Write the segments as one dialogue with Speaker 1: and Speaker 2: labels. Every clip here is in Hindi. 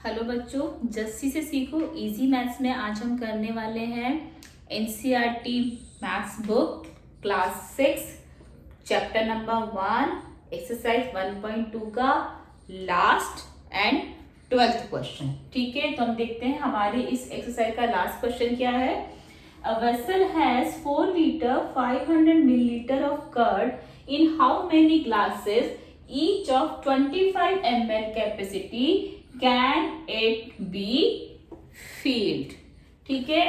Speaker 1: हेलो बच्चों, जस्सी से सीखो इजी मैथ्स में आज हम करने वाले हैं NCERT maths book class 6 chapter number 1 exercise 1.2 का लास्ट एंड 12th क्वेश्चन। ठीक है, तो हम देखते हैं हमारे इस एक्सरसाइज का लास्ट क्वेश्चन क्या है। A vessel has 4 litre 500 millilitre of curd in how many glasses each of 25 ml capacity can it be filled। ठीक है,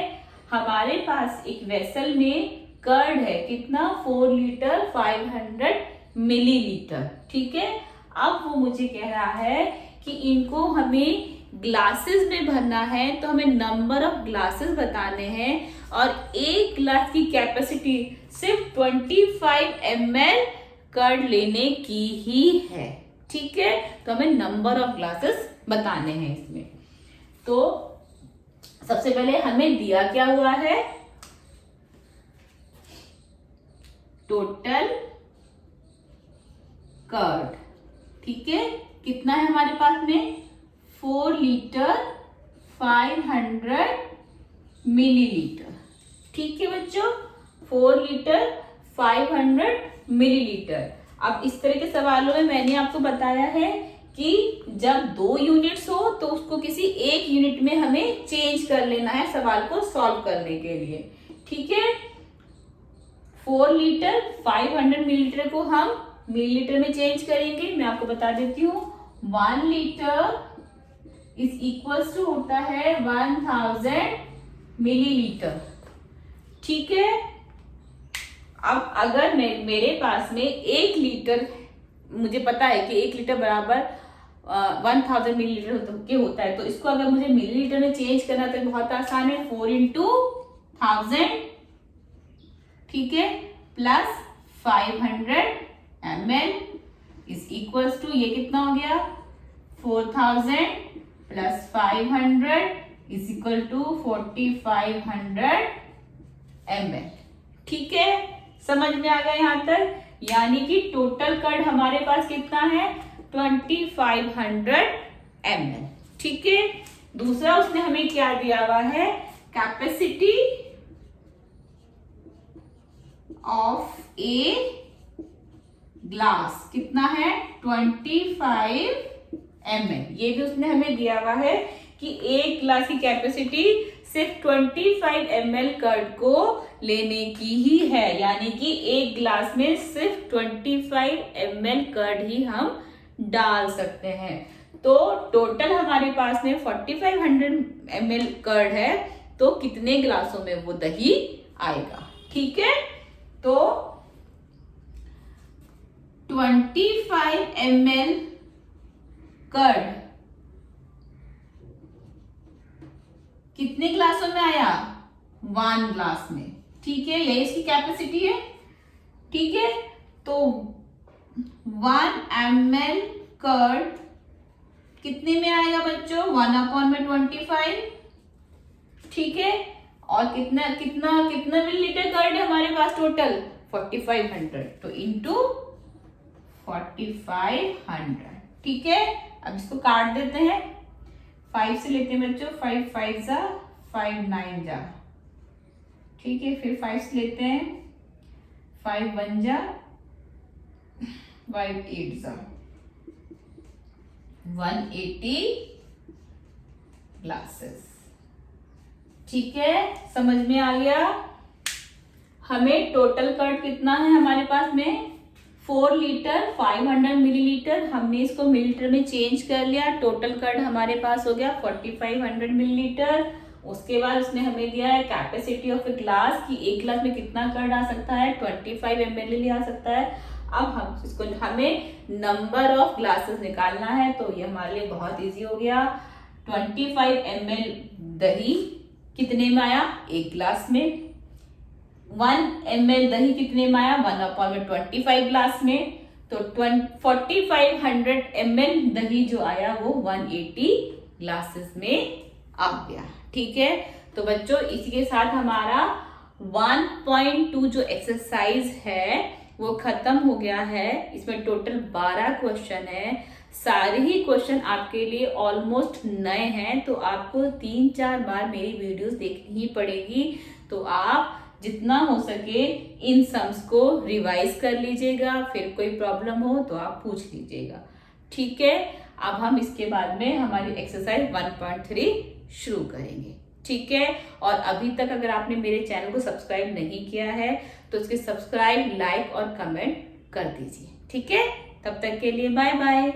Speaker 1: हमारे पास एक वेसल में कर्ड है, कितना 4 लीटर 500 मिलीलीटर। ठीक है, अब वो मुझे कह रहा है कि इनको हमें ग्लासेस में भरना है, तो हमें नंबर ऑफ ग्लासेस बताने हैं और एक ग्लास की कैपेसिटी सिर्फ 25 ml कर्ड लेने की ही है। ठीक है, तो हमें नंबर ऑफ ग्लासेस बताने हैं इसमें। तो सबसे पहले हमें दिया क्या हुआ है, टोटल कर्ड। ठीक है, कितना है हमारे पास में 4 लीटर 500 मिलीलीटर। ठीक है बच्चों, 4 लीटर 500 मिलीलीटर। अब इस तरह के सवालों में मैंने आपको बताया है कि जब 2 यूनिट्स हो तो उसको किसी एक यूनिट में हमें चेंज कर लेना है सवाल को सॉल्व करने के लिए। ठीक है, 4 लीटर 500 मिलीलीटर को हम मिलीलीटर में चेंज करेंगे। मैं आपको बता देती हूँ, 1 लीटर इज इक्वल्स टू होता है 1000 मिलीलीटर। ठीक है, अब अगर मेरे पास में 1 लीटर, मुझे पता है कि 1 लीटर बराबर 1000 मिलीलीटर के होता है, तो इसको अगर मुझे मिलीलीटर में चेंज करना तो बहुत आसान है, 4 into 1000। ठीक है, plus 500 ml is equals to, ये कितना हो गया 4000 plus 500 is equal to 4500 ml। ठीक है, समझ में आ गया यहां तक। यानी कि टोटल कर्ड हमारे पास कितना है 2500 ml। ठीक है, दूसरा उसने हमें क्या दिया हुआ है, कैपेसिटी ऑफ ए ग्लास कितना है 25 ml। ये भी उसने हमें दिया हुआ है कि एक ग्लास की कैपेसिटी सिर्फ 25 ml कर्ड को लेने की ही है, यानी कि एक ग्लास में सिर्फ 25 ml कर्ड ही हम डाल सकते हैं। तो टोटल हमारे पास में 4500 ml कर्ड है, तो कितने ग्लासों में वो दही आएगा। ठीक है, तो 25 ml कर्ड कितने ग्लासों में आया, 1 ग्लास में। ठीक है, यही इसकी कैपेसिटी है। ठीक है, तो 1 ml कर्ड कितने में आएगा बच्चों, 1/25। ठीक है, और कितना कितना कितना मिलीलीटर कर्ड है हमारे पास टोटल 4500, तो इंटू 4500। ठीक है, अब इसको काट देते हैं, 5 से लेते हैं बच्चों, 5 5 जा 5 9 जा। ठीक है, फिर 5 से लेते हैं, 5 1 जा 5 8 जा 180 ग्लासेस। ठीक है, समझ में आ गया। हमें टोटल कर्ड कितना है हमारे पास में 4 लीटर 500 मिलीलीटर, हमने इसको मिलीलीटर में चेंज कर लिया, टोटल कर्ड हमारे पास हो गया 4500 मिलीलीटर। उसके बाद उसने हमें दिया है कैपेसिटी ऑफ ए ग्लास कि एक ग्लास में कितना कर्ड आ सकता है 25 ml आ सकता है। अब हम इसको, हमें नंबर ऑफ ग्लासेस निकालना है, तो ये हमारे लिए बहुत इजी हो गया। 25 ml दही कितने में आया, एक ग्लास में। 1 ml दही कितने में आया, 1/25 ग्लास में। तो 4500 ml दही जो आया वो 180 ग्लासेस में आ गया। ठीक है, तो बच्चों इसी के साथ हमारा 1.2 जो एक्सरसाइज है वो खत्म हो गया है। इसमें टोटल 12 क्वेश्चन है। सारे ही क्वेश्चन आपके लिए ऑलमोस्ट नए हैं, तो आपको 3-4 बार मेरी वीडियोस देखनी ही पड़ेगी। तो आप जितना हो सके इन सम्स को रिवाइज कर लीजिएगा, फिर कोई प्रॉब्लम हो तो आप पूछ लीजिएगा। ठीक है, अब हम इसके बाद में हमारी एक्सरसाइज 1.3 शुरू करेंगे। ठीक है, और अभी तक अगर आपने मेरे चैनल को सब्सक्राइब नहीं किया है तो उसके सब्सक्राइब, लाइक और कमेंट कर दीजिए। ठीक है, तब तक के लिए बाय बाय।